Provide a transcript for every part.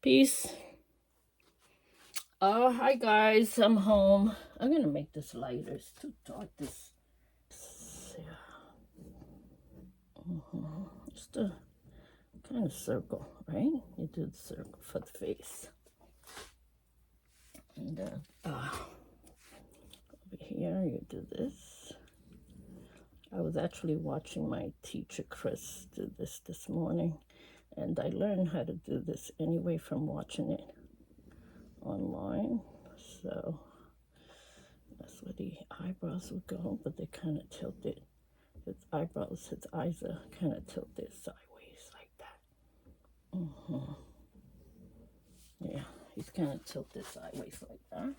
Peace. Hi guys, I'm home. I'm gonna make this lighter. It's too dark. Yeah. Just a kind of circle, right? You do the circle for the face, and over here you do this. I was actually watching my teacher Chris do this morning, and I learned how to do this anyway from watching it online. So that's where the eyebrows would go, but they kind of tilted. His eyes are kind of tilted sideways like that. Yeah, he's kind of tilted sideways like that.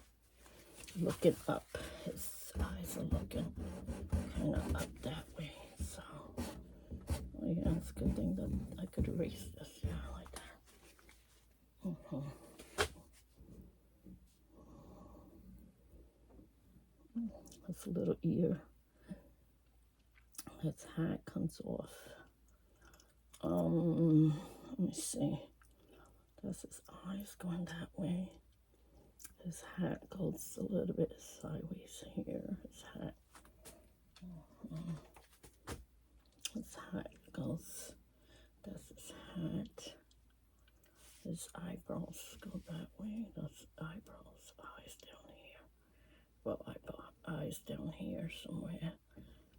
Looking up, his eyes are looking kind of up that way. So, oh yeah, it's a good thing that I could erase this, yeah, like that. His little ear, his hat comes off. Let me see. That's his eyes going that way. His hat goes a little bit sideways here. His hat goes, that's his hat. His eyebrows go that way. That's eyebrows, eyes down here. Well, eyes down here somewhere.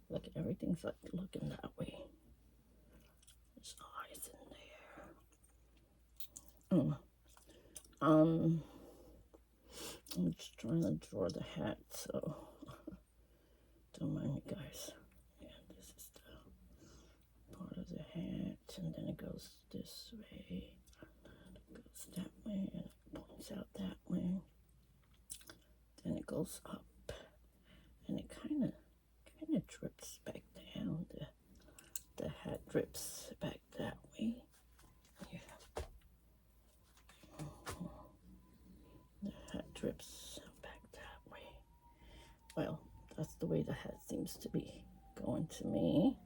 Look, everything's like looking that way. His eyes in there. I'm just trying to draw the hat, so don't mind me, guys. Yeah, this is the part of the hat, and then it goes this way. It goes that way, and it points out that way. Then it goes up, and it kind of drips back down. The hat drips back that way. Yeah. The hat drips back that way. Well, that's the way the hat seems to be going to me.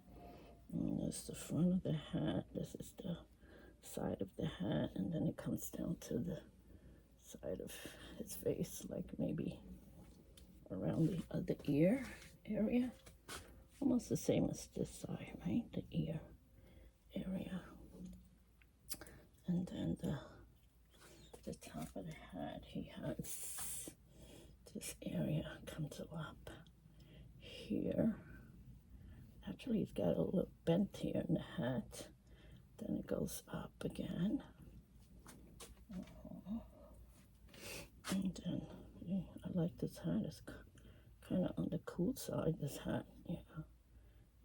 And that's the front of the hat. This is the side of the hat, and then it comes down to the side of his face, like maybe around the other ear area. Almost the same as this side, right? The ear area. And then the top of the hat, he has this area comes up here. Actually, he's got a little bent here in the hat. Then it goes up again. And then, yeah, I like this hat. It's kind of on the cool side, this hat. Yeah,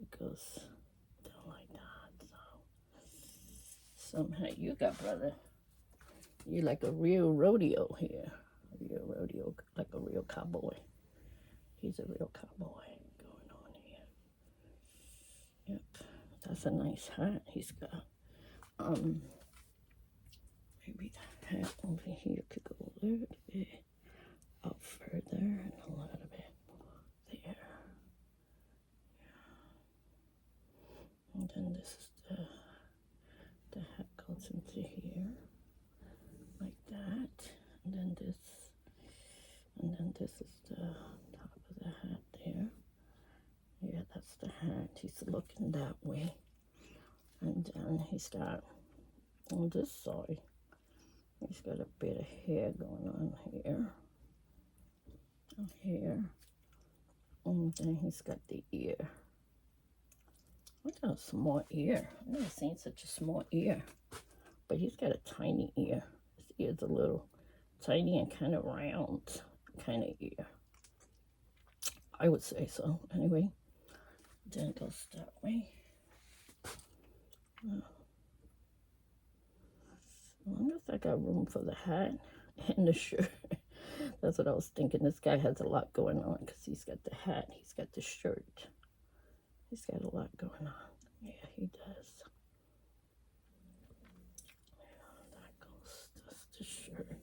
it goes down like that. So, some hat you got, brother. You like a real rodeo here. A real rodeo, like a real cowboy. He's a real cowboy going on here. Yep, that's a nice hat he's got. Maybe the hat over here could go a little bit up further and a little bit there. And then this is the hat goes into here like that. And then this is the top of the hat there. Yeah, that's the hat. He's looking that way. And then he's got on this side, he's got a bit of hair going on here. And then he's got the ear. Look at a small ear. I've never seen such a small ear. But he's got a tiny ear. His ear's a little tiny and kind of round kind of ear. I would say so. Anyway, then it goes that way. As long as I got room for the hat and the shirt. That's what I was thinking. This guy has a lot going on because he's got the hat, he's got the shirt. He's got a lot going on. Yeah, he does. Yeah, that goes, that's the shirt.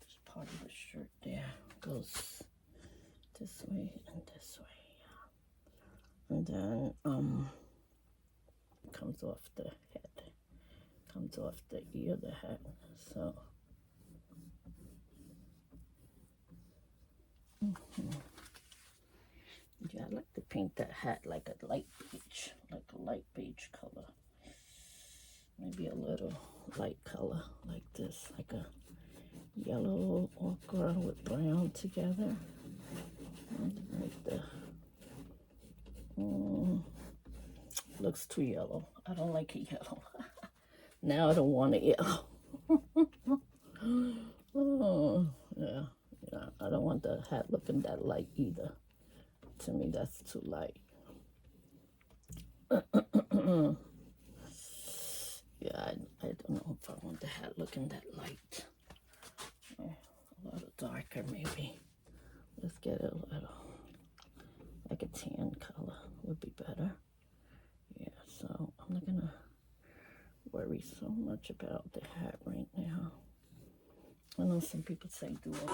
This part of the shirt there goes this way and this way. Yeah. And then comes off the head. Comes comes off the ear of the hat. So, yeah, I like to paint that hat like a light beige color. Maybe a little light color like this, like a yellow ochre with brown together. Right there. Looks too yellow. I don't like it yellow. Now I don't want it yellow. Oh, yeah. I don't want the hat looking that light either. To me, that's too light. Yeah, I don't know if I want the hat looking that light. A little darker, maybe. Let's get it a little, like a tan color would be better. Yeah, so I'm not gonna worry so much about the hat right now. I know some people say do it.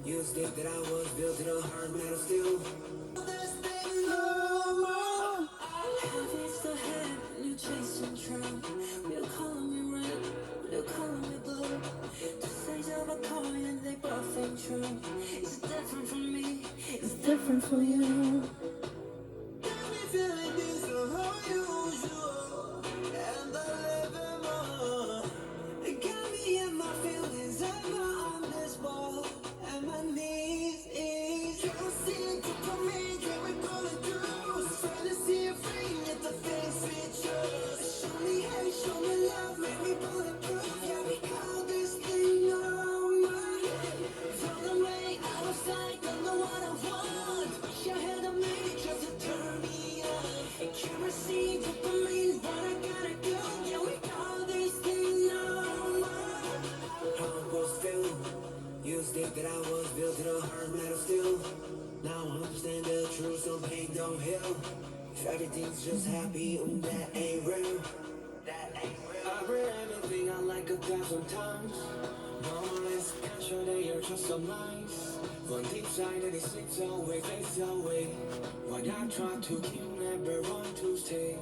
You think that I was built in a hard metal steel. You chasing true. We're calling me red, we're calling me blue. The size of a coin, they both ain't true. It's different from me, it's different from you. Got me feeling this unusual, and I live in more. It got me in my feelings, I'm not on this wall, and my knees is. Can't seem to come in, can we pull it through? Trying to see a free at the face pictures. Show me hate, show me love, make me bulletproof. Yeah, we call this thing normal. Run away, out of sight, don't know what I want. Wish I had a minute just to turn me on. And can't receive dopamine, what I gotta do. Yeah, we call this thing normal. How I'm supposed to you think that I was built in a hard metal steel. Now I understand the truth, some pain don't heal. If everything's just happy, that ain't real. That ain't real. I read everything I like 1,000 times. No less passion, they are just so nice. One deep side and it slips away, fades away. When I try to keep, never want to stay.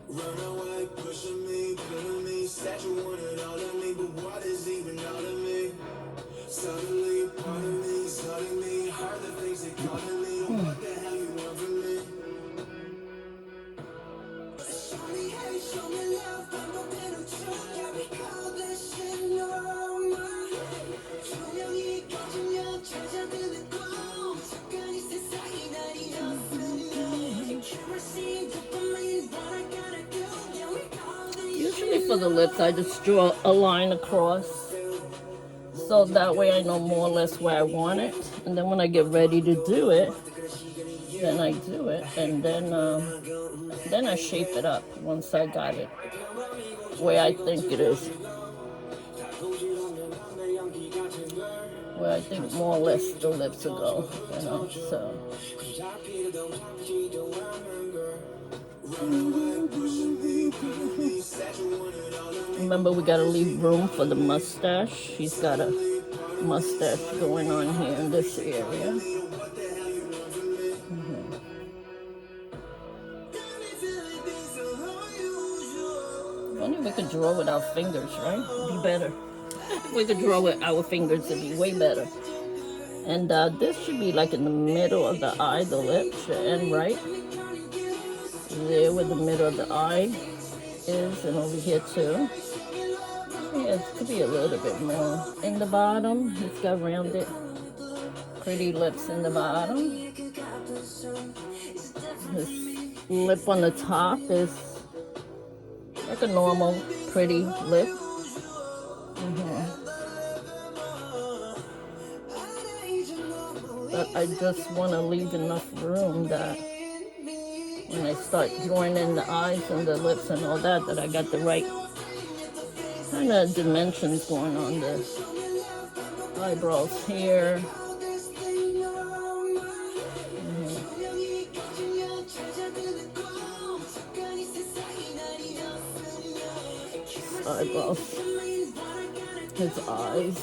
Run away, pushing me, pulling me. Said you wanted all of me, but what is even all of me? Suddenly, part of me, suddenly, heard the things they calling me. What the hell you want from me? Show me hate, show me love, but no better truth. Yeah, we call this shit normal. 조명이 꺼지면 찾아드는 꿈. 습관이 세상이 날이 없으면. Can't see dopamine, what I gotta do. Yeah, we call this. Usually for the lips, I just draw a line across. So that way I know more or less where I want it. And then when I get ready to do it, then I do it. And then I shape it up once I got it where I think it is. Where I think more or less the lips will go, you know, so. Remember, we gotta leave room for the mustache. She's got a mustache going on here in this area. Only we could draw with our fingers, right? It'd be better. If we could draw with our fingers, it'd be way better. And this should be like in the middle of the eye, the lip should end right there where the middle of the eye is, and over here too. Yeah, it could be a little bit more. In the bottom, it's got rounded, pretty lips in the bottom. His lip on the top is like a normal, pretty lip. But I just want to leave enough room that when I start drawing in the eyes and the lips and all that, that I got the right kind of dimensions going on there. Eyebrows here. Eyebrows. His eyes.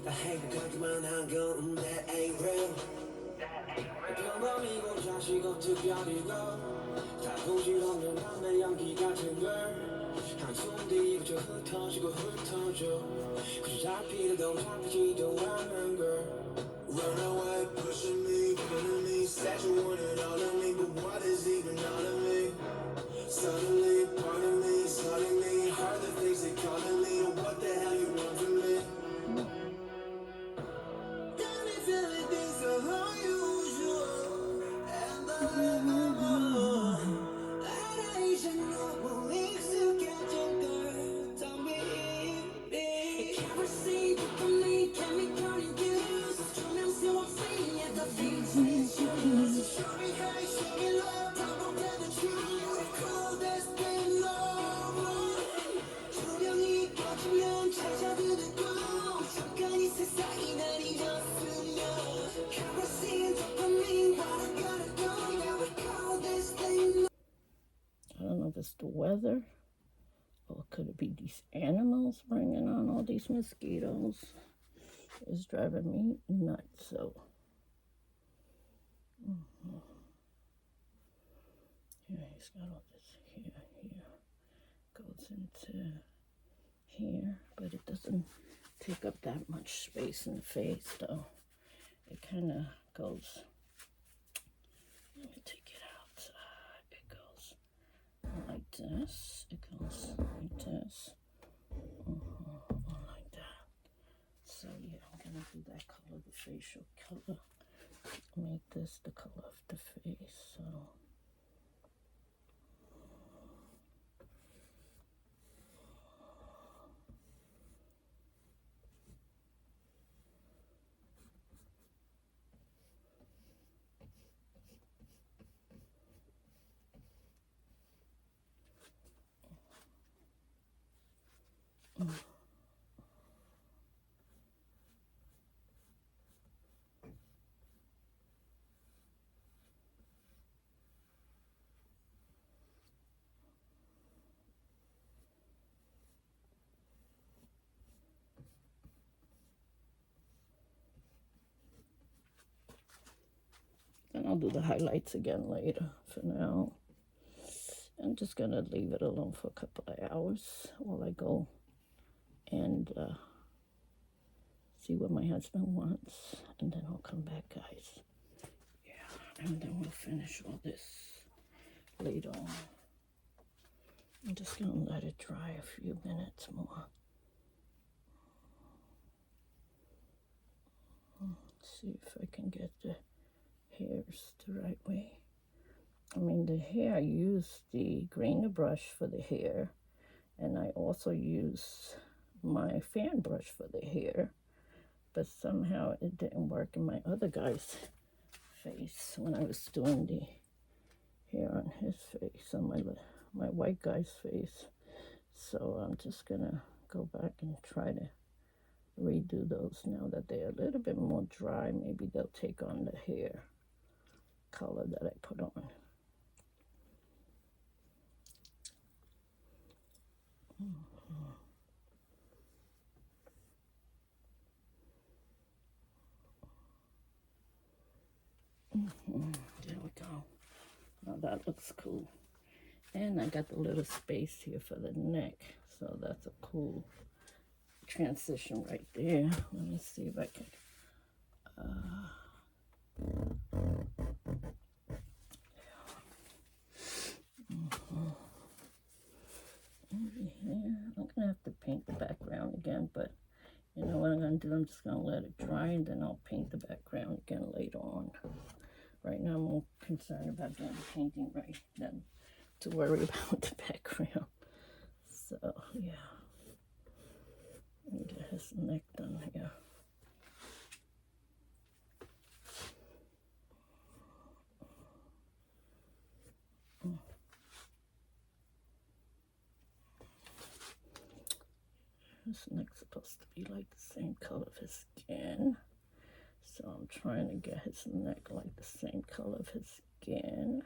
다 행복하기만 한 건 that ain't real. 평범이고 자식 특별이고 다 부질없는 남의 연기 같은 걸 한숨 뒤에 그저 흩어지고 흩어져 그저 잡히려도 잡히지도 않는 걸. Run away, pushing me, pulling me, said you wanted all of me, but what is even all of me? Suddenly, part of me, suddenly, heard the things they calling me, what the hell you want from me? Got me feeling things so unusual, and the livable. I should know what makes you catch a girl. Tell me, can't receive it from me, can be counting views. 조명스 없이 at the things we choose. Show me hate, show me love, double get the truth. Call this thing love. 조명이 꺼지면 찾아드는 꿈. 잠깐 이 세상이 날 잊었으면. Kerosene, dopamine, what I gotta do. Yeah, we call this thing love. I don't know if it's the weather or could it be these animals bringing on all these mosquitoes? It's driving me nuts. So yeah, he's got all this here, goes into here, but it doesn't take up that much space in the face though. It kind of goes, let me take it out. It goes like this, it goes like this, like that. So yeah, I'm gonna do that color, the facial color, make this the color of the face. So and I'll do the highlights again later. For now, I'm just gonna leave it alone for a couple of hours while I go and see what my husband wants, and then I'll come back, guys. Yeah, and then we'll finish all this later on. I'm just gonna let it dry a few minutes more. See if I can get the hairs the right way. I mean, the hair, I use the grainer brush for the hair, and I also use my fan brush for the hair, but somehow it didn't work in my other guy's face when I was doing the hair on his face, on my white guy's face. So I'm just gonna go back and try to redo those now that they're a little bit more dry. Maybe they'll take on the hair color that I put on. There we go. Now that looks cool. And I got the little space here for the neck, so that's a cool transition right there. Let me see if I can over here. I'm gonna have to paint the background again, but you know what I'm gonna do? I'm just gonna let it dry and then I'll paint the background again later on. Right now I'm more concerned about getting painting right than to worry about the background. So yeah, let me get his neck done here. His neck's supposed to be like the same color of his skin. So I'm trying to get his neck like the same color of his skin.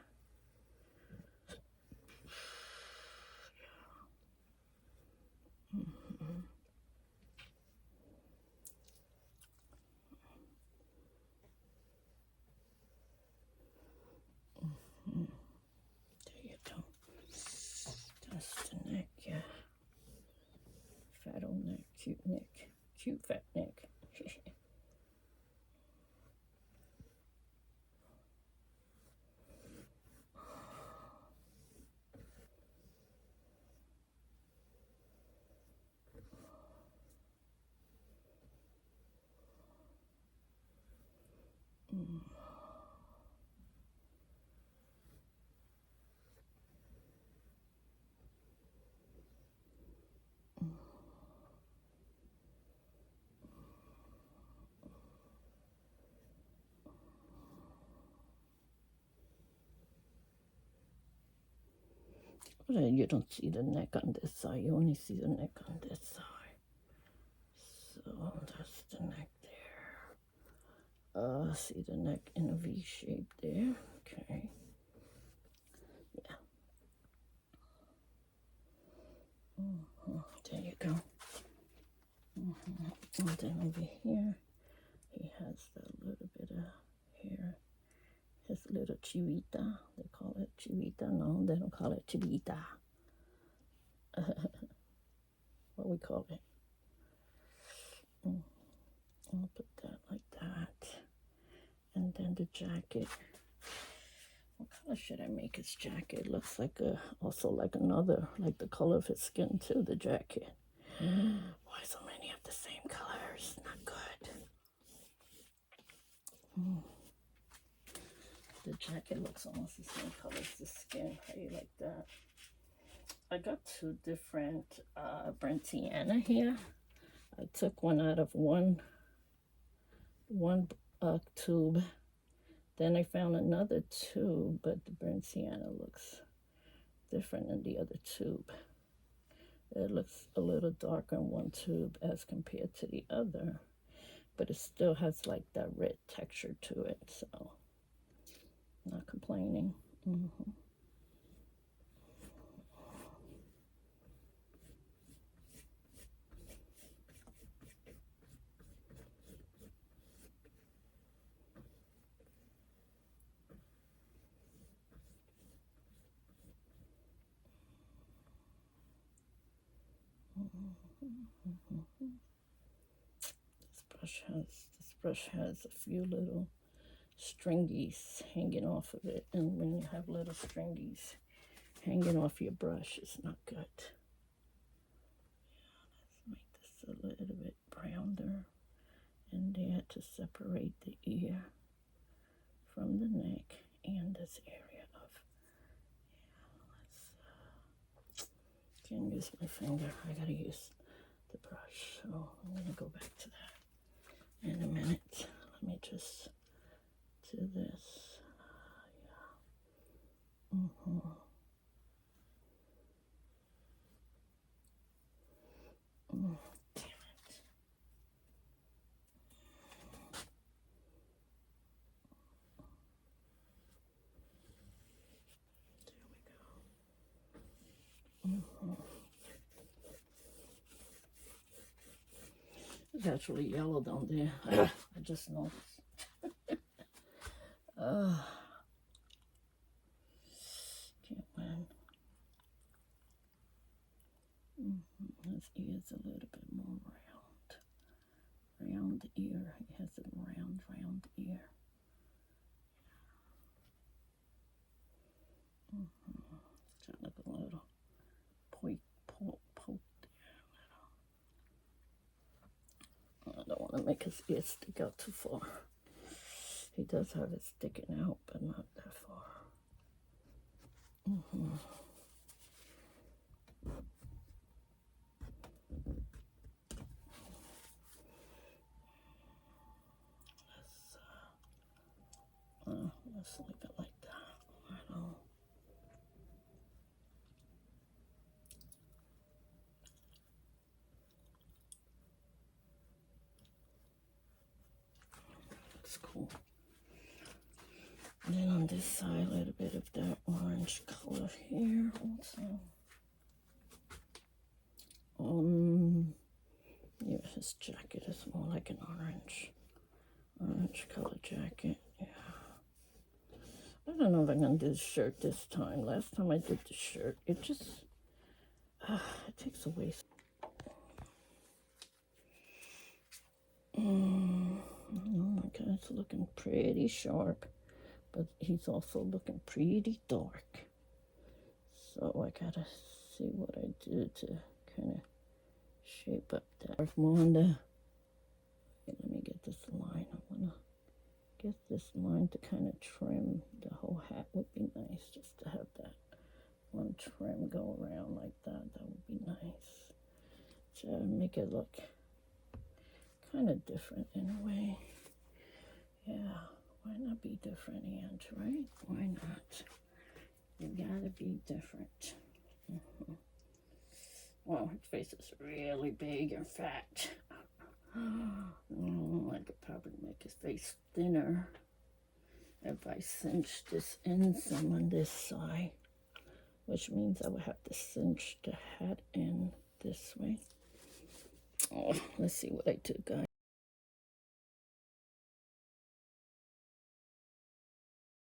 Cute neck. Cute fat neck. You don't see the neck on this side. You only see the neck on this side. So that's the neck there. See the neck in a V shape there. Okay. Yeah. There you go. And then over here, he has a little bit of hair. His little chivita. They call it chivita. No, they don't call it chivita. What we call it. I'll put that like that. And then the jacket. What color should I make his jacket? Looks like also like another, like the color of his skin too, the jacket. Why so many of the same colors? Not good. The jacket looks almost the same color as the skin. How do you like that? I got two different Brentiana here. I took one out of one tube. Then I found another tube, but the Brentiana looks different than the other tube. It looks a little darker in one tube as compared to the other, but it still has like that red texture to it, so not complaining. This brush has a few little stringies hanging off of it, and when you have little stringies hanging off your brush, it's not good. Yeah, let's make this a little bit browner in there to separate the ear from the neck and this area of, can't use my finger, I gotta use the brush, so I'm gonna go back to that in a minute. Let me just do this. Damn it. It's actually yellow down there. I just noticed. Can't win. His ear's a little bit more round. Round ear. He has a round ear. It's got like a little poke there. I don't want to make his ear stick out too far. He does have it sticking out, but not that far. Let's leave it like that. I don't. Looks cool. And then on this side, a little bit of that orange color here also. Yeah, his jacket is more like an orange color jacket. Yeah. I don't know if I'm gonna do the shirt this time. Last time I did the shirt, it just it takes away. Oh my God, it's looking pretty sharp, but he's also looking pretty dark. So I gotta see what I did to kind of shape up that. Wanda, let me get this line. I wanna get this line to kind of trim. The whole hat would be nice just to have that one trim go around like that. That would be nice to make it look kind of different in a way. Yeah, why not be different, Aunt, right? Why not? You gotta be different. Well, his face is really big and fat. I could probably make his face thinner if I cinch this in some on this side, which means I would have to cinch the hat in this way. Oh, let's see what I did, guys.